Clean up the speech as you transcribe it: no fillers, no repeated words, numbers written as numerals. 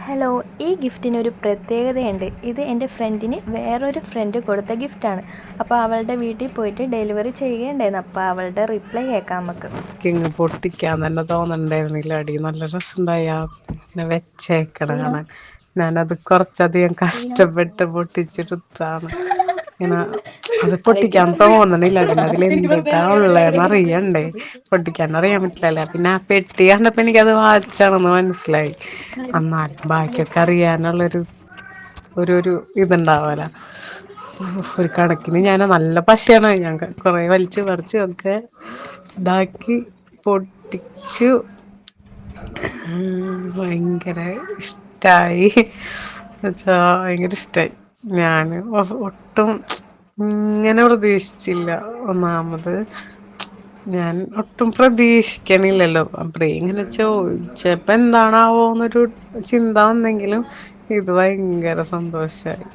Hello, ഈ ഗിഫ്റ്റിനൊരു പ്രത്യേകതയുണ്ട്. ഇത് എൻ്റെ ഫ്രണ്ടിന് വേറൊരു ഫ്രണ്ട് കൊടുത്ത ഗിഫ്റ്റാണ്. അപ്പോൾ അവളുടെ വീട്ടിൽ പോയിട്ട് ഡെലിവറി ചെയ്യുകയുണ്ടായിരുന്നു. അപ്പോൾ അവളുടെ റിപ്ലൈ കേൾക്കാം നമുക്ക്. ഇങ്ങ് പൊട്ടിക്കാൻ തന്നെ തോന്നണ്ടായിരുന്നില്ല. അടി നല്ല രസമുണ്ടായ പിന്നെ വെച്ചേക്കണ കാണാൻ. ഞാനത് കുറച്ചധികം കഷ്ടപ്പെട്ട് പൊട്ടിച്ചെടുത്താണ്. ഇങ്ങനെ അത് പൊട്ടിക്കാൻ തോന്നണില്ല. പിന്നെ അതിൽ എന്തിട്ടാ ഉള്ളതെന്ന് അറിയണ്ടേ. പൊട്ടിക്കാൻ അറിയാൻ പറ്റില്ലല്ലേ. പിന്നെ ആ പെട്ടി കണ്ടപ്പോ എനിക്കത് വാച്ചാണെന്ന് മനസ്സിലായി. എന്നാലും ബാക്കിയൊക്കെ അറിയാനുള്ളൊരു ഒരു ഇതുണ്ടാവല. ഒരു കണക്കിന് ഞാൻ നല്ല പശയാണ്. ഞാൻ കൊറേ വലിച്ചു പറിച്ച് ഒക്കെ ഇതാക്കി പൊട്ടിച്ചു. ഭയങ്കര ഇഷ്ടായി എന്നുവെച്ചാ ഭയങ്കര ഇഷ്ടായി. ഞാന് ഒട്ടും ഇങ്ങനെ പ്രതീക്ഷിച്ചില്ല. ഒന്നാമത് ഞാൻ ഒട്ടും പ്രതീക്ഷിക്കണില്ലല്ലോ. അപ്പഴേ ഇങ്ങനെ ചോദിച്ചപ്പോ എന്താണാവോന്നൊരു ചിന്ത വന്നെങ്കിലും ഇത് ഭയങ്കര സന്തോഷായി.